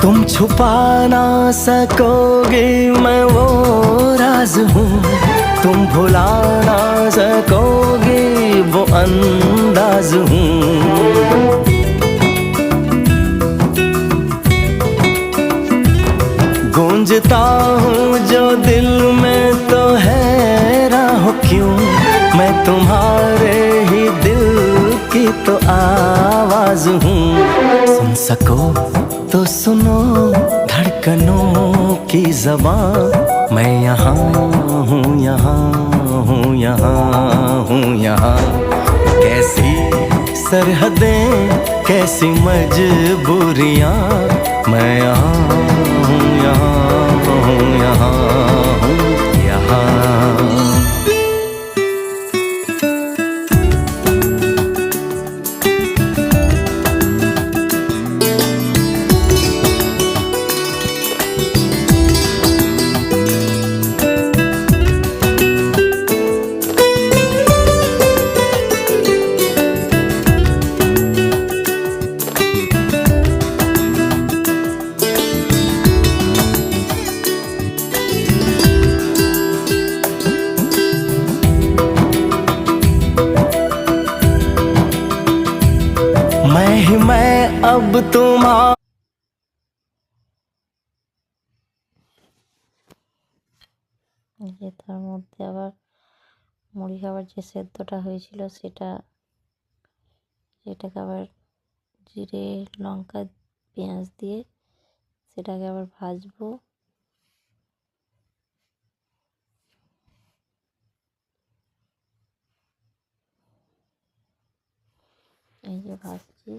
तुम छुपा ना सकोगे मैं वो राज हूँ, तुम भुला ना सकोगे वो अंदाज हूँ। गूंजता हूँ जो दिल में तो हैरान हो क्यों, मैं तुम्हारे ही दिल की तो आवाज हूँ। सुन सको तो सुनो धड़कनों की ज़बान, मैं यहाँ हूँ, यहाँ हूँ, यहाँ हूँ, यहाँ। कैसी सरहदें कैसी मजबूरियाँ, मैं यहाँ हूँ, यहाँ हूँ, यहाँ हूँ, यहाँ। मैं ही मैं अब तुम्हारा। যে তার মধ্যে আবার মুড়ি খাবার যে সেদ্ধটা হয়েছিল সেটাকে আবার জিরে লঙ্কা পেঁয়াজ দিয়ে সেটাকে আবার ভাজবো। এই যে ভাজছি।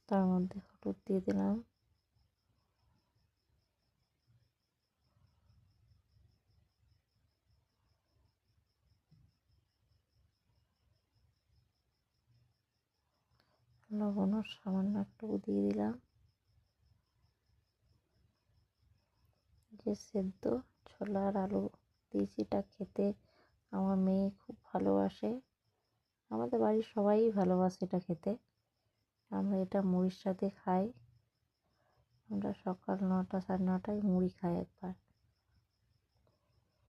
তার মধ্যে হলুদ দিয়ে দিলাম, লবণও সামান্য একটু দিয়ে দিলাম। যে সেদ্ধ ছোলা আর আলু দিয়েছি এটা খেতে আমার মেয়ে খুব ভালোবাসে, আমাদের বাড়ির সবাই ভালোবাসে এটা খেতে। আমরা এটা মুড়ির সাথে খাই। আমরা সকাল 9টা 9:30টায় মুড়ি খাই একবার।